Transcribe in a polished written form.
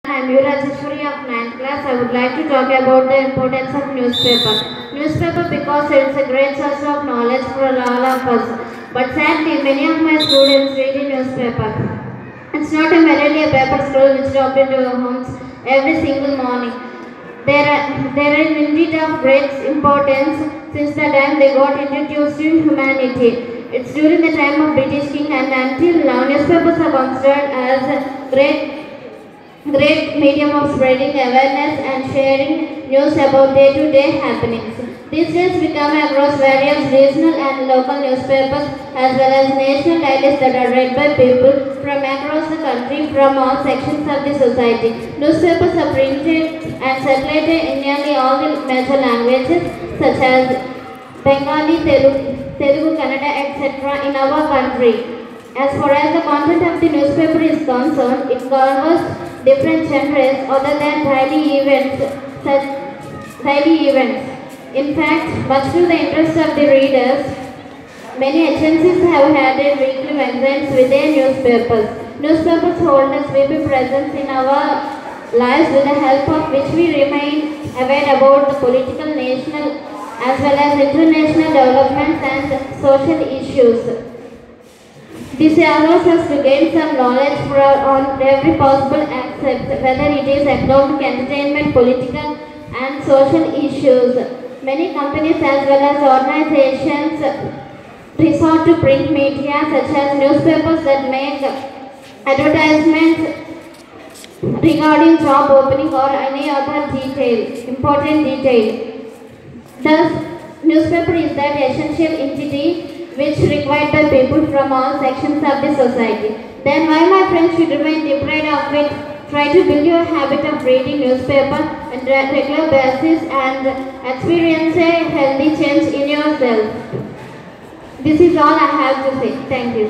I am Yurajeshwari of 9th class. I would like to talk about the importance of newspaper. Newspaper because it's a great source of knowledge for all of us. But sadly, many of my students read a newspaper. It's not merely a paper scroll which drops into your homes every single morning. There is indeed of great importance since the time they got introduced to humanity. It's during the time of British King and until now newspapers are considered as a great medium of spreading awareness and sharing news about day-to-day happenings. These days we come across various regional and local newspapers as well as national dailies that are read by people from across the country from all sections of the society. Newspapers are printed and circulated in nearly all the major languages such as Bengali, Telugu, Kannada, etc. in our country. As far as the content of the newspaper is concerned, it covers different genres other than daily events. In fact, much to the interest of the readers, many agencies have added weekly magazines with their newspapers. Newspapers hold a sweeping presence in our lives with the help of which we remain aware about the political, national as well as international developments and social issues. This allows us to gain some knowledge on every possible aspect, whether it is economic, entertainment, political and social issues. Many companies as well as organizations resort to print media such as newspapers that make advertisements regarding job opening or any other important detail. Thus, newspaper is that essential entity which required by people from all sections of the society. Then why my friends should remain deprived of it? Try to build your habit of reading newspaper on a regular basis and experience a healthy change in yourself. This is all I have to say. Thank you.